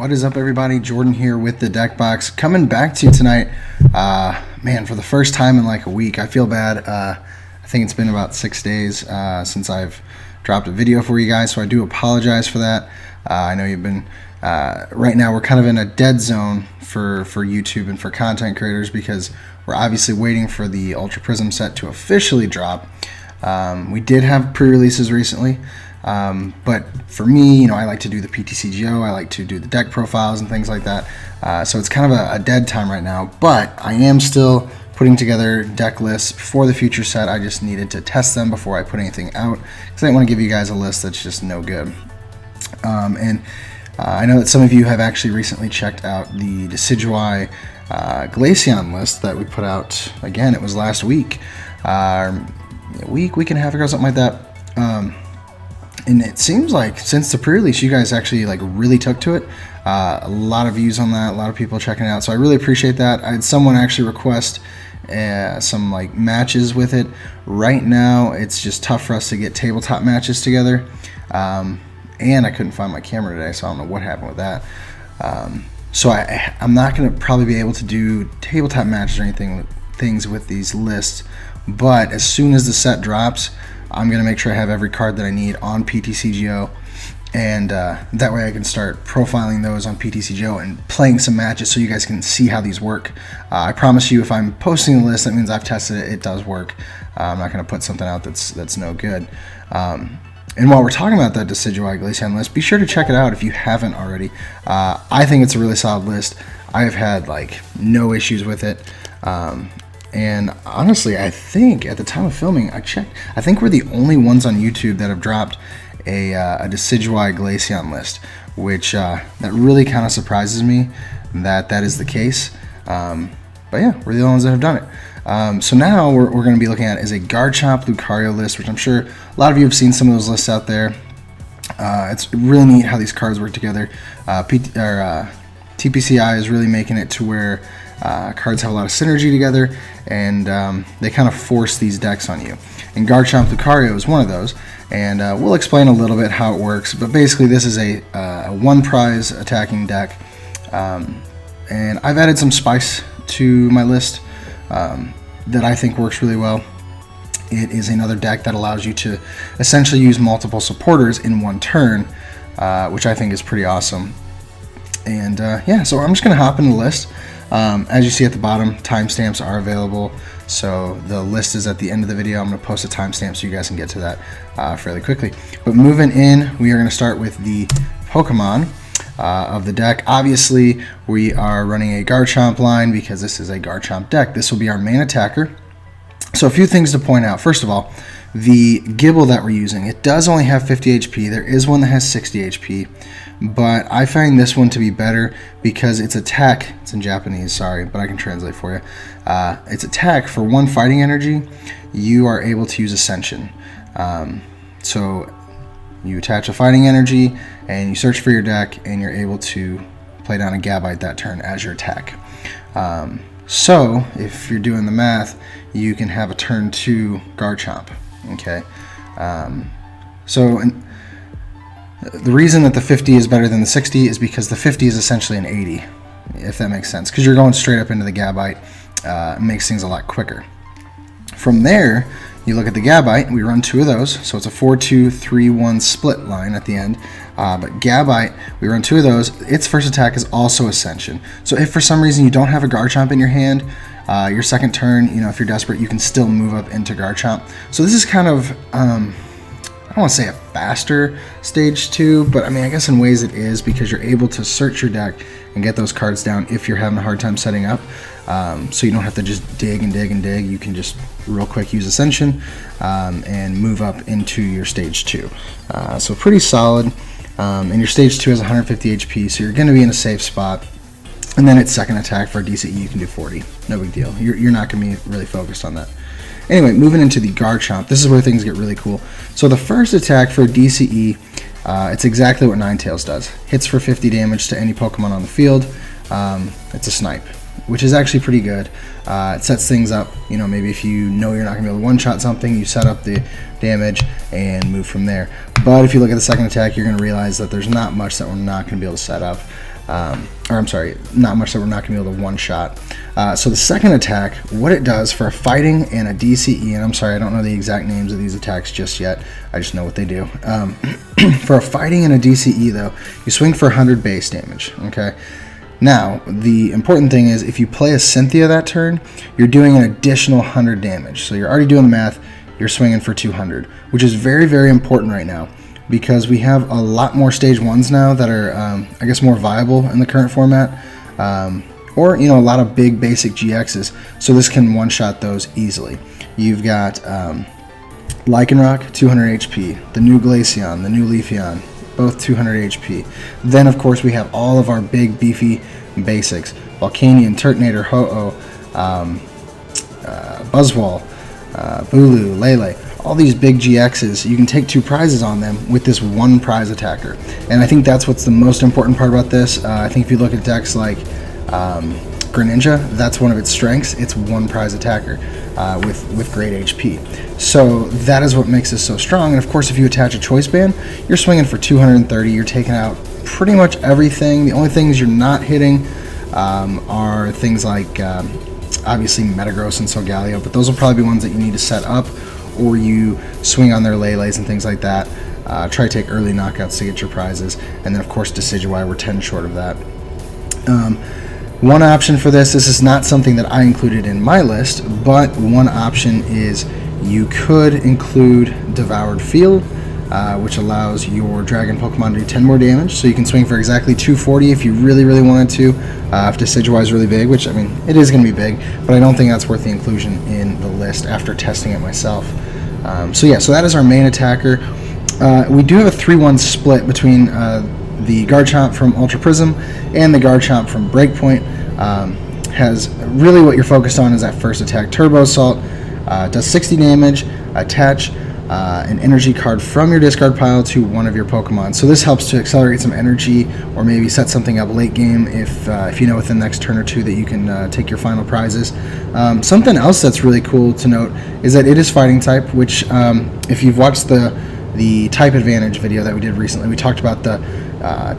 What is up, everybody? Jordan here with the Deck Box, coming back to you tonight. Man, for the first time in like a week. I feel bad. I think it's been about 6 days since I've dropped a video for you guys, so I do apologize for that. I know you've been right now we're kind of in a dead zone for YouTube and for content creators because we're obviously waiting for the Ultra Prism set to officially drop. We did have pre-releases recently. But for me, I like to do the PTCGO, I like to do the deck profiles and things like that. So it's kind of a dead time right now, but I am still putting together deck lists for the future set. I just needed to test them before I put anything out because I didn't want to give you guys a list that's just no good. I know that some of you have actually recently checked out the Decidueye Glaceon list that we put out. Again, it was last week, week and a half ago, something like that. And it seems like since the pre-release, you guys actually like really took to it. A lot of views on that, a lot of people checking it out. So I really appreciate that. I had someone actually request some like matches with it. Right now, it's just tough for us to get tabletop matches together. And I couldn't find my camera today, so I don't know what happened with that. So I'm not going to probably be able to do tabletop matches or things with these lists. But as soon as the set drops, I'm going to make sure I have every card that I need on PTCGO, and that way I can start profiling those on PTCGO and playing some matches so you guys can see how these work. I promise you, if I'm posting a list, that means I've tested it, it does work. I'm not going to put something out that's no good. And while we're talking about that Decidueye Glaceon list, be sure to check it out if you haven't already. I think it's a really solid list. I have had like no issues with it. And honestly, I think at the time of filming, I checked, I think we're the only ones on YouTube that have dropped a Decidueye Glaceon list, which that really kind of surprises me that is the case. But yeah, we're the only ones that have done it. So now we're going to be looking at is a Garchomp Lucario list, which I'm sure a lot of you have seen some of those lists out there. It's really neat how these cards work together. TPCI is really making it to where cards have a lot of synergy together, and they kind of force these decks on you. And Garchomp Lucario is one of those, and we'll explain a little bit how it works. But basically, this is a one prize attacking deck, and I've added some spice to my list that I think works really well. It is another deck that allows you to essentially use multiple supporters in one turn, which I think is pretty awesome. And yeah, so I'm just going to hop in the list. As you see at the bottom, timestamps are available, so the list is at the end of the video. I'm going to post a timestamp so you guys can get to that fairly quickly. But moving in, we are going to start with the Pokemon of the deck. Obviously, we are running a Garchomp line because this is a Garchomp deck. This will be our main attacker. So a few things to point out. First of all, the Gible that we're using, it does only have 50 HP. There is one that has 60 HP, but I find this one to be better because its attack, it's in Japanese, sorry, but I can translate for you. Its attack, for 1 fighting energy, you are able to use Ascension. So you attach a fighting energy and you search for your deck and you're able to play down a Gabite that turn as your attack. So if you're doing the math, you can have a turn 2 Garchomp. Okay, so the reason that the 50 is better than the 60 is because the 50 is essentially an 80, if that makes sense, because you're going straight up into the Gabite. It makes things a lot quicker. From there, you look at the Gabite, we run 2 of those, so it's a 4-2-3-1 split line at the end. But Gabite, we run 2 of those. Its first attack is also Ascension. So if for some reason you don't have a Garchomp in your hand, your second turn, if you're desperate, you can still move up into Garchomp. So this is kind of, I don't want to say a faster stage 2, but I mean, I guess in ways it is, because you're able to search your deck and get those cards down if you're having a hard time setting up. So you don't have to just dig and dig and dig. You can just real quick use Ascension and move up into your stage 2. So pretty solid. And your stage 2 has 150 HP, so you're going to be in a safe spot. And then its second attack for a DCE, you can do 40. No big deal. You're not going to be really focused on that. Anyway, moving into the Garchomp, this is where things get really cool. So the first attack for DCE, it's exactly what Ninetales does. Hits for 50 damage to any Pokemon on the field. It's a snipe, which is actually pretty good. It sets things up, maybe if you know you're not going to be able to one-shot something, you set up the damage and move from there. But if you look at the second attack, you're going to realize that there's not much that we're not going to be able to set up. or I'm sorry, not much that we're not going to be able to one-shot. So the second attack, what it does for a fighting and a DCE, and I'm sorry, I don't know the exact names of these attacks just yet, I just know what they do. For a fighting and a DCE though, you swing for 100 base damage, okay? Now, the important thing is if you play a Cynthia that turn, you're doing an additional 100 damage. So you're already doing the math, you're swinging for 200, which is very, very important right now because we have a lot more stage 1s now that are, I guess, more viable in the current format, or, you know, a lot of big basic GXs, so this can one-shot those easily. You've got Lycanroc, 200 HP, the new Glaceon, the new Leafeon, both 200 HP. Then, of course, we have all of our big, beefy basics. Volcanion, Turtonator, Ho-Oh, Buzzwole, Bulu, Lele. All these big GXs, you can take 2 prizes on them with this one prize attacker. And I think that's what's the most important part about this. I think if you look at decks like Greninja, that's one of its strengths. It's one prize attacker with great HP. So that is what makes this so strong. And of course, if you attach a choice band, you're swinging for 230. You're taking out pretty much everything. The only things you're not hitting are things like obviously Metagross and Solgaleo, but those will probably be ones that you need to set up, or you swing on their Lele's and things like that. Try to take early knockouts to get your prizes, and then of course Decidueye, we're 10 short of that. One option for this is not something that I included in my list, but one option is you could include Devoured Field, which allows your Dragon Pokemon to do 10 more damage, so you can swing for exactly 240 if you really, really wanted to. If Decidueye is really big, which, I mean, it is going to be big, but I don't think that's worth the inclusion in the list after testing it myself. So yeah, so that is our main attacker. We do have a 3-1 split between the Garchomp from Ultra Prism and the Garchomp from Breakpoint. Has really what you're focused on is that first attack. Turbo Assault does 60 damage. Attach an energy card from your discard pile to one of your Pokemon. So this helps to accelerate some energy, or maybe set something up late game if you know within the next turn or two that you can take your final prizes. Something else that's really cool to note is that it is fighting type, which if you've watched the type advantage video that we did recently, we talked about the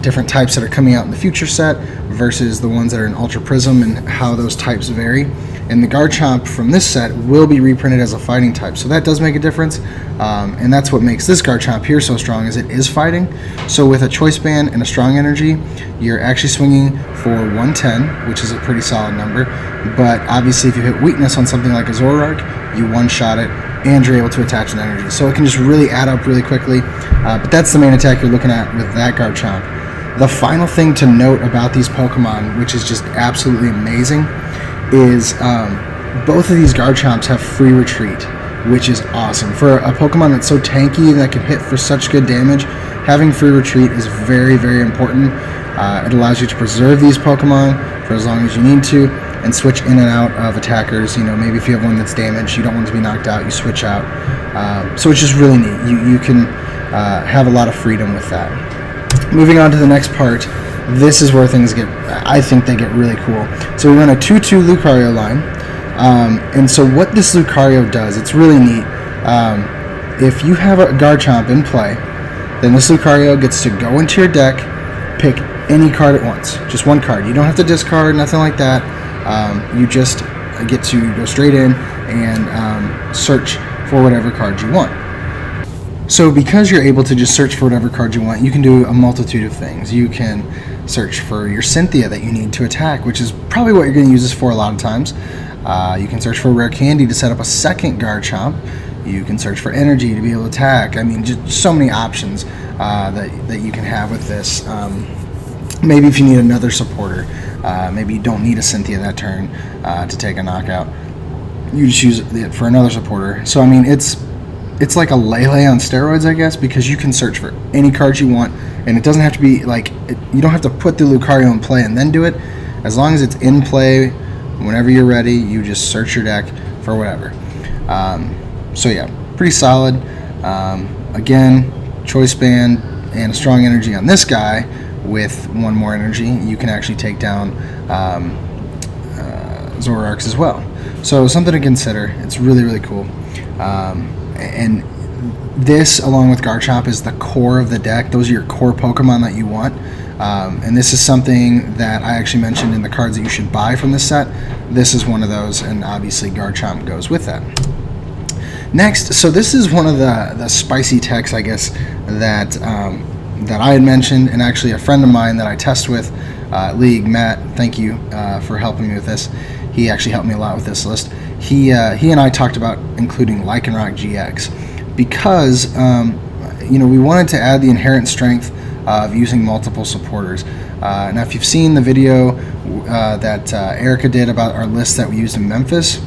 different types that are coming out in the future set versus the ones that are in Ultra Prism and how those types vary. And the Garchomp from this set will be reprinted as a fighting type, so that does make a difference. And that's what makes this Garchomp here so strong, is it is fighting. So with a choice band and a strong energy, you're actually swinging for 110, which is a pretty solid number. But obviously if you hit weakness on something like a Zoroark, you one-shot it, and you're able to attach an energy. So it can just really add up really quickly. But that's the main attack you're looking at with that Garchomp. The final thing to note about these Pokemon, which is just absolutely amazing, is both of these Garchomps have free retreat, which is awesome. For a Pokemon that's so tanky that can hit for such good damage, having free retreat is very, very important. It allows you to preserve these Pokemon for as long as you need to, and switch in and out of attackers. You know, maybe if you have one that's damaged, you don't want to be knocked out, you switch out. So it's just really neat. You can have a lot of freedom with that. Moving on to the next part, this is where things get, I think they get really cool. So we run a 2-2 Lucario line. And so what this Lucario does, it's really neat. If you have a Garchomp in play, then this Lucario gets to go into your deck, pick any card at once. Just one card. You don't have to discard, nothing like that. You just get to go straight in and search for whatever card you want. So because you're able to just search for whatever card you want, you can do a multitude of things. You can search for your Cynthia that you need to attack, which is probably what you're going to use this for a lot of times. You can search for a rare candy to set up a second Garchomp. You can search for energy to be able to attack. I mean, just so many options that you can have with this. Maybe if you need another supporter, maybe you don't need a Cynthia that turn to take a knockout, you just use it for another supporter. So I mean, it's like a Lele on steroids, I guess, because you can search for any cards you want, and it doesn't have to be like, you don't have to put the Lucario in play and then do it. As long as it's in play, whenever you're ready, you just search your deck for whatever. So yeah, pretty solid. Again, choice band and a strong energy on this guy. With one more energy, you can actually take down Zoroarks as well. So something to consider. It's really, really cool. And this, along with Garchomp, is the core of the deck. Those are your core Pokemon that you want. And this is something that I actually mentioned in the cards that you should buy from this set. This is one of those, and obviously Garchomp goes with that. Next, so this is one of the spicy techs, I guess, that I had mentioned, and actually a friend of mine that I test with, League, Matt, thank you for helping me with this. He actually helped me a lot with this list. He and I talked about including Lycanroc GX because we wanted to add the inherent strength of using multiple supporters. Now, if you've seen the video that Erica did about our list that we used in Memphis,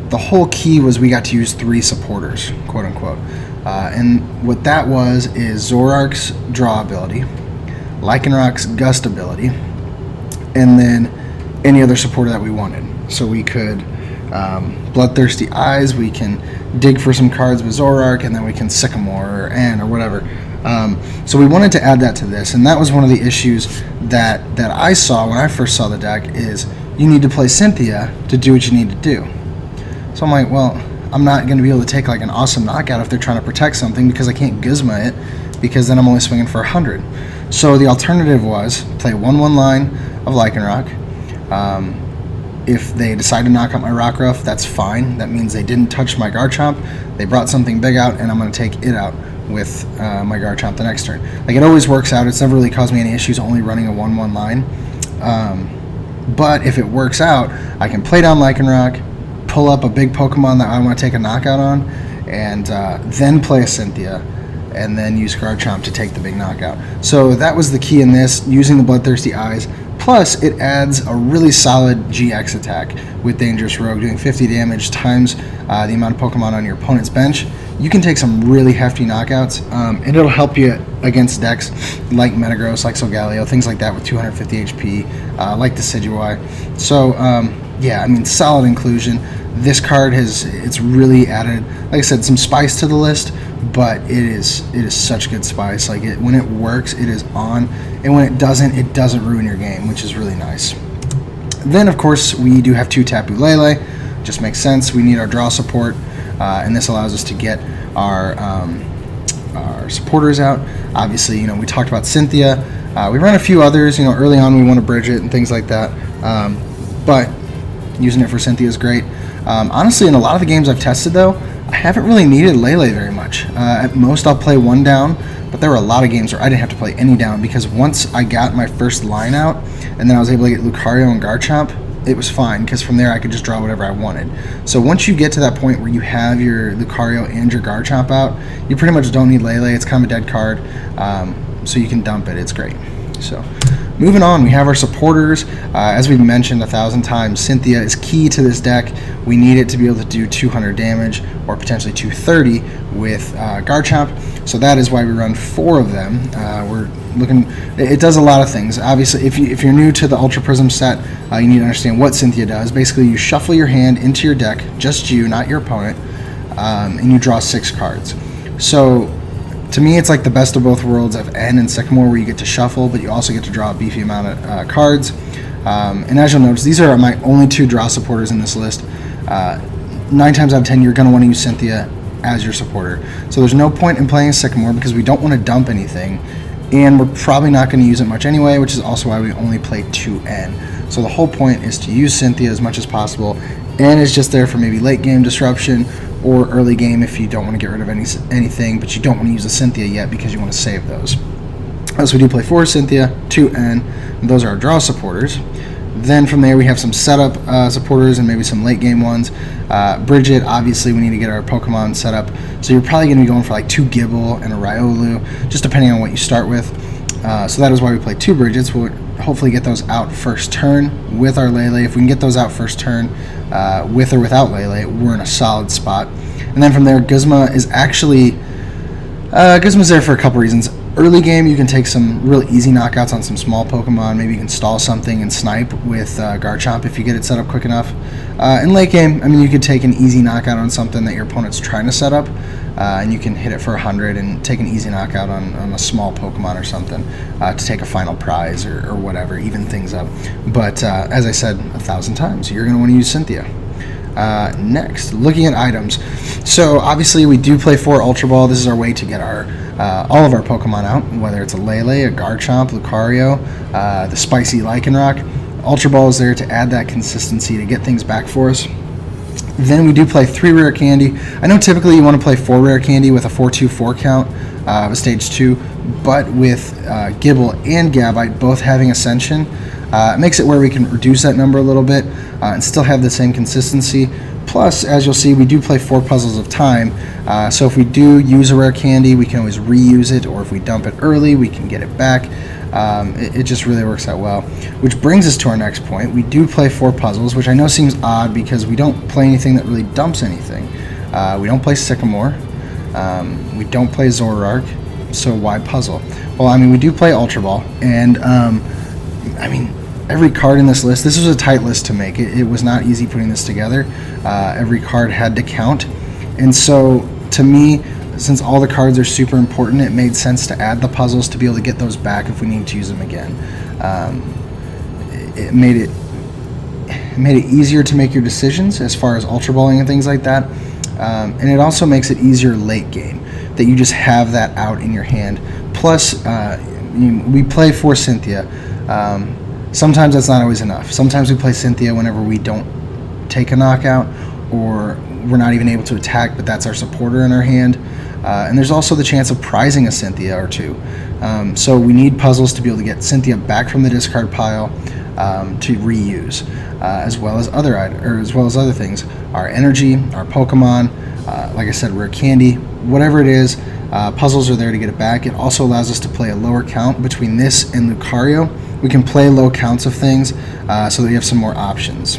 the whole key was we got to use 3 supporters, quote unquote. And what that was is Zoroark's draw ability, Lycanroc's gust ability, and then any other supporter that we wanted. So we could Bloodthirsty Eyes, we can dig for some cards with Zoroark, and then we can Sycamore or N or whatever. So we wanted to add that to this, and that was one of the issues that I saw when I first saw the deck is you need to play Cynthia to do what you need to do. So I'm like, well, I'm not going to be able to take like an awesome knockout if they're trying to protect something because I can't Gizmo it, because then I'm only swinging for 100. So the alternative was play 1/1 line of Lycanroc. If they decide to knock out my Rockruff, that's fine. That means they didn't touch my Garchomp. They brought something big out, and I'm going to take it out with my Garchomp the next turn. Like, it always works out. It's never really caused me any issues only running a 1/1 line. But if it works out, I can play down Lycanroc, pull up a big Pokemon that I want to take a knockout on, and then play a Cynthia, and then use Garchomp to take the big knockout. So that was the key in this, using the Bloodthirsty Eyes. Plus, it adds a really solid GX attack with Dangerous Rogue, doing 50 damage times the amount of Pokemon on your opponent's bench. You can take some really hefty knockouts, and it'll help you against decks like Metagross, like Solgaleo, things like that with 250 HP, like the Decidueye. So, yeah, I mean, solid inclusion. This card it's really added, like I said, some spice to the list, but it is such good spice. Like, when it works, it is on, and when it doesn't ruin your game, which is really nice. Then, of course, we do have 2 Tapu Lele. Just makes sense. We need our draw support, and this allows us to get our supporters out. Obviously, we talked about Cynthia. We run a few others. Early on we want to bridge it and things like that, but using it for Cynthia is great. Honestly, in a lot of the games I've tested, though, I haven't really needed Lele very much. At most, I'll play 1 down, but there were a lot of games where I didn't have to play any down, because once I got my first line out, and then I was able to get Lucario and Garchomp, it was fine, because from there I could just draw whatever I wanted. So once you get to that point where you have your Lucario and your Garchomp out, you pretty much don't need Lele. It's kind of a dead card, so you can dump it. It's great. So moving on, we have our supporters. As we've mentioned 1,000 times, Cynthia is key to this deck. We need it to be able to do 200 damage or potentially 230 with Garchomp. So that is why we run 4 of them. We're looking. It does a lot of things. Obviously, if you're new to the Ultra Prism set, you need to understand what Cynthia does. Basically, you shuffle your hand into your deck, just you, not your opponent, and you draw 6 cards. So to me, it's like the best of both worlds of N and Sycamore, where you get to shuffle, but you also get to draw a beefy amount of cards. And as you'll notice, these are my only 2 draw supporters in this list. 9 times out of 10, you're going to want to use Cynthia as your supporter. So there's no point in playing a Sycamore, because we don't want to dump anything, and we're probably not going to use it much anyway, which is also why we only play 2 N. So the whole point is to use Cynthia as much as possible. N is just there for maybe late game disruption, or early game if you don't want to get rid of anything, but you don't want to use a Cynthia yet because you want to save those. So we do play 4 Cynthia, 2 N, and those are our draw supporters. Then from there we have some setup supporters and maybe some late game ones. Bridget, obviously we need to get our Pokemon set up, so you're probably going to be going for like 2 Gible and a Riolu, just depending on what you start with. So that is why we play 2 Bridgets. We'll hopefully get those out first turn with our Lele. If we can get those out first turn with or without Lele, we're in a solid spot. And then from there, Guzma is actually Guzma's there for a couple reasons. Early game, you can take some real easy knockouts on some small Pokemon. Maybe you can stall something and snipe with Garchomp if you get it set up quick enough. In late game, I mean, you could take an easy knockout on something that your opponent's trying to set up, and you can hit it for 100 and take an easy knockout on a small Pokemon or something to take a final prize or whatever, even things up. But as I said 1,000 times, you're going to want to use Cynthia. Next, looking at items. So obviously we do play 4 Ultra Ball. This is our way to get our all of our Pokemon out, whether it's a Lele, a Garchomp, Lucario, the spicy Lycanroc. Ultra Ball is there to add that consistency, to get things back for us. Then we do play 3 Rare Candy. I know typically you want to play 4 Rare Candy with a 4-2-4 count of a Stage 2, but with Gibble and Gabite both having Ascension, it makes it where we can reduce that number a little bit and still have the same consistency. Plus, as you'll see, we do play 4 Puzzles of Time, so if we do use a Rare Candy, we can always reuse it, or if we dump it early, we can get it back. It just really works out well. Which brings us to our next point. We do play 4 puzzles, which I know seems odd because we don't play anything that really dumps anything. We don't play Sycamore. We don't play Zoroark, so why puzzle? Well, I mean, we do play Ultra Ball, and I mean, every card in this list, this was a tight list to make. It was not easy putting this together. Every card had to count, and so to me, since all the cards are super important, it made sense to add the puzzles to be able to get those back if we need to use them again. It made it easier to make your decisions as far as Ultra Balling and things like that, and it also makes it easier late game, that you just have that out in your hand. Plus, we play for Cynthia. Sometimes that's not always enough. Sometimes we play Cynthia whenever we don't take a knockout, or we're not even able to attack, but that's our supporter in our hand. And there's also the chance of prizing a Cynthia or 2. So we need puzzles to be able to get Cynthia back from the discard pile to reuse, as well as other things. Our energy, our Pokemon, like I said, Rare Candy, whatever it is, puzzles are there to get it back. It also allows us to play a lower count between this and Lucario. We can play low counts of things so that we have some more options.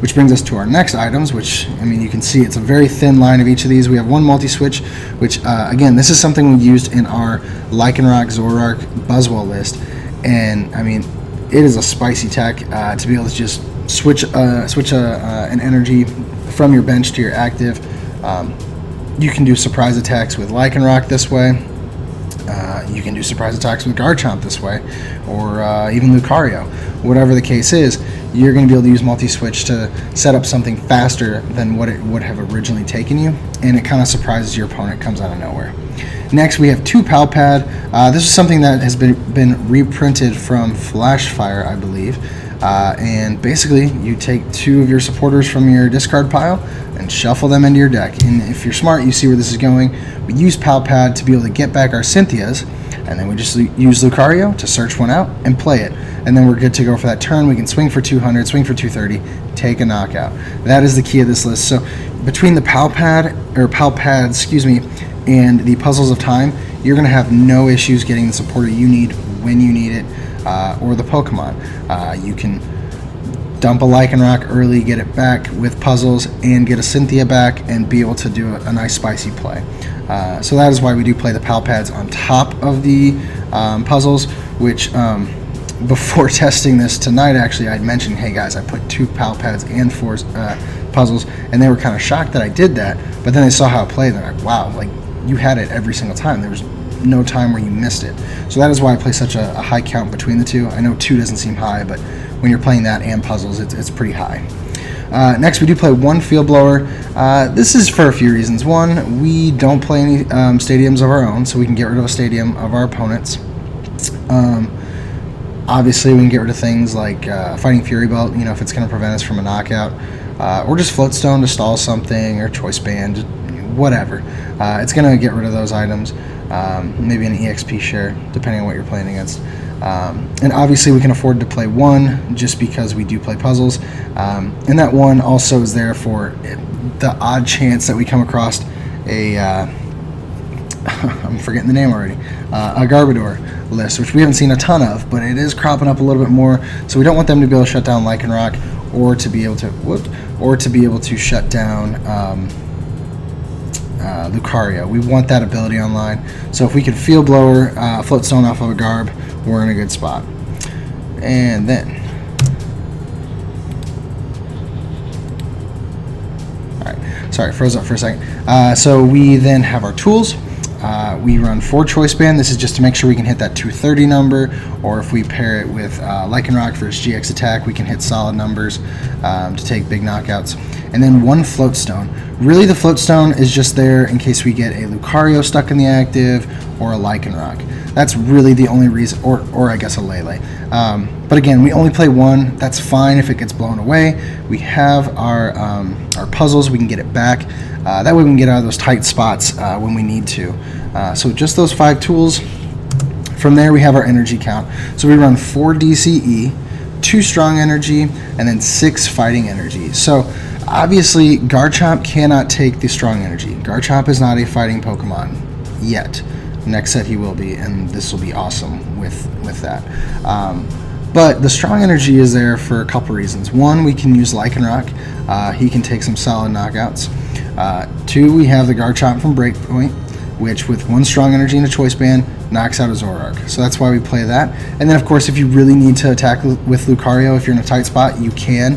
Which brings us to our next items, which, I mean, you can see it's a very thin line of each of these. We have 1 multi-switch, which, again, this is something we used in our Lycanroc, Zoroark, Buzzwole list. And, I mean, it is a spicy tech to be able to just switch an energy from your bench to your active. You can do surprise attacks with Lycanroc this way. You can do surprise attacks with Garchomp this way, or even Lucario. Whatever the case is, you're going to be able to use multi-switch to set up something faster than what it would have originally taken you, and it kind of surprises your opponent, comes out of nowhere. Next, we have 2 Pal Pad. This is something that has been reprinted from Flashfire, I believe. And basically, you take 2 of your supporters from your discard pile and shuffle them into your deck. And if you're smart, you see where this is going. We use Pal Pad to be able to get back our Cynthias, and then we just use Lucario to search one out and play it. And then we're good to go for that turn. We can swing for 200, swing for 230, take a knockout. That is the key of this list. So between the Pal Pads, and the Puzzles of Time, you're going to have no issues getting the supporter you need when you need it, or the Pokemon. You can dump a Lycanroc early, get it back with puzzles, and get a Cynthia back and be able to do a nice spicy play. So that is why we do play the Pal Pads on top of the puzzles, which before testing this tonight, actually, I'd mentioned, hey guys, I put 2 Pal Pads and 4 puzzles, and they were kind of shocked that I did that, but then they saw how I played, and they're like, wow, like, you had it every single time. There was no time where you missed it. So that is why I play such a high count between the 2. I know 2 doesn't seem high, but when you're playing that and puzzles, it's pretty high. Next, we do play 1 Field Blower. This is for a few reasons. One, we don't play any stadiums of our own, so we can get rid of a stadium of our opponents. Obviously, we can get rid of things like Fighting Fury Belt, you know, if it's going to prevent us from a knockout, or just Floatstone to stall something, or Choice Band, whatever. It's going to get rid of those items. Maybe an EXP share, depending on what you're playing against. And obviously we can afford to play 1 just because we do play puzzles. And that 1 also is there for the odd chance that we come across a, I'm forgetting the name already, a Garbodor list, which we haven't seen a ton of, but it is cropping up a little bit more. So we don't want them to be able to shut down Lycanroc, or to be able to shut down Lucario. We want that ability online. So if we could Field Blower, Floatstone off of a Garb, we're in a good spot. And then, alright, sorry, froze up for a second. So we then have our tools. we run 4 Choice Band. This is just to make sure we can hit that 230 number, or if we pair it with Lycanroc versus GX Attack, we can hit solid numbers to take big knockouts. And then 1 Float Stone. Really, the Float Stone is just there in case we get a Lucario stuck in the active or a Lycanroc. That's really the only reason, or I guess a Lele. But again, we only play 1. That's fine if it gets blown away. We have our puzzles. We can get it back. That way we can get out of those tight spots when we need to. So just those 5 tools. From there we have our energy count. So we run 4 DCE, 2 strong energy, and then 6 fighting energy. So obviously Garchomp cannot take the strong energy. Garchomp is not a fighting Pokemon yet. Next set he will be, and this will be awesome with that. But the strong energy is there for a couple reasons. 1, we can use Lycanroc. He can take some solid knockouts. 2, we have the Garchomp from Breakpoint, which with 1 strong energy and a Choice Band knocks out a Zoroark. So that's why we play that. And then of course if you really need to attack with Lucario, if you're in a tight spot, you can.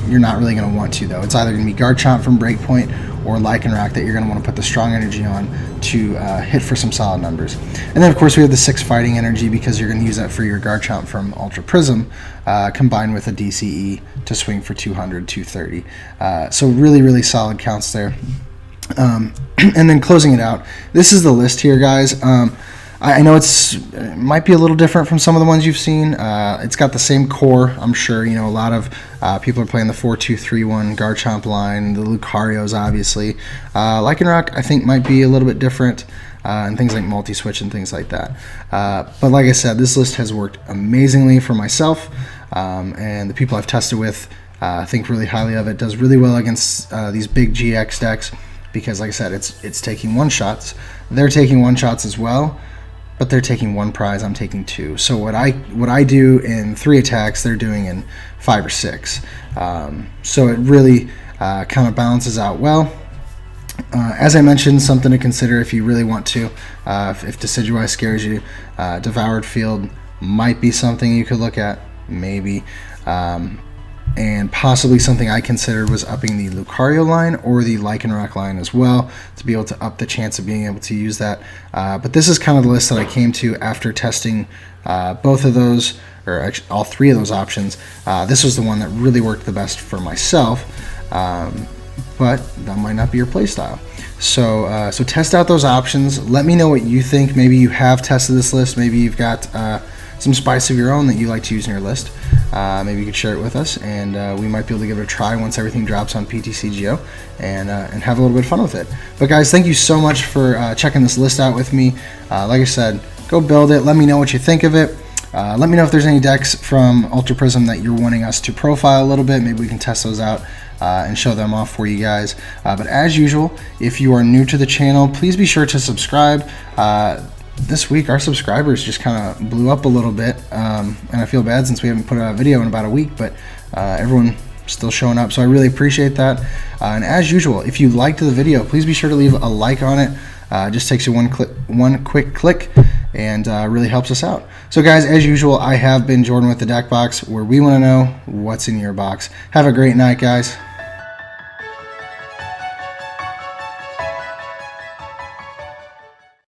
You're not really going to want to though. It's either going to be Garchomp from Breakpoint or Lycanroc that you're going to want to put the strong energy on to hit for some solid numbers. And then of course we have the 6 fighting energy because you're going to use that for your Garchomp from Ultra Prism combined with a DCE to swing for 200, 230. So really solid counts there. And then closing it out, this is the list here, guys. I know it might be a little different from some of the ones you've seen. It's got the same core, I'm sure. You know, a lot of people are playing the 4-2-3-1 Garchomp line, the Lucarios, obviously. Lycanroc, I think, might be a little bit different, and things like multi-switch and things like that. But like I said, this list has worked amazingly for myself, and the people I've tested with think really highly of it. Does really well against these big GX decks because, like I said, it's taking 1-shots. They're taking 1-shots as well. But they're taking 1 prize, I'm taking 2. So what I do in 3 attacks, they're doing in 5 or 6. So it really kind of balances out well. As I mentioned, something to consider if you really want to. If Decidueye scares you, Devoured Field might be something you could look at, maybe. And possibly something I considered was upping the Lucario line or the Lycanroc line as well to be able to up the chance of being able to use that. But this is kind of the list that I came to after testing both of those, or actually all 3 of those options. This was the one that really worked the best for myself, but that might not be your playstyle. So test out those options. Let me know what you think. Maybe you have tested this list. Maybe you've got some spice of your own that you like to use in your list. Maybe you could share it with us, and we might be able to give it a try once everything drops on PTCGO, and have a little bit of fun with it. But guys, thank you so much for checking this list out with me. Like I said, go build it. Let me know what you think of it. Let me know if there's any decks from Ultra Prism that you're wanting us to profile a little bit. Maybe we can test those out and show them off for you guys. But as usual, if you are new to the channel, please be sure to subscribe. This week our subscribers just kind of blew up a little bit, and I feel bad since we haven't put out a video in about a week, but everyone still showing up, so I really appreciate that. And as usual, if you liked the video, please be sure to leave a like on it. It just takes you one quick click and really helps us out. So guys, as usual, I have been Jordan with the Deck Box, where we want to know what's in your box. Have a great night, guys.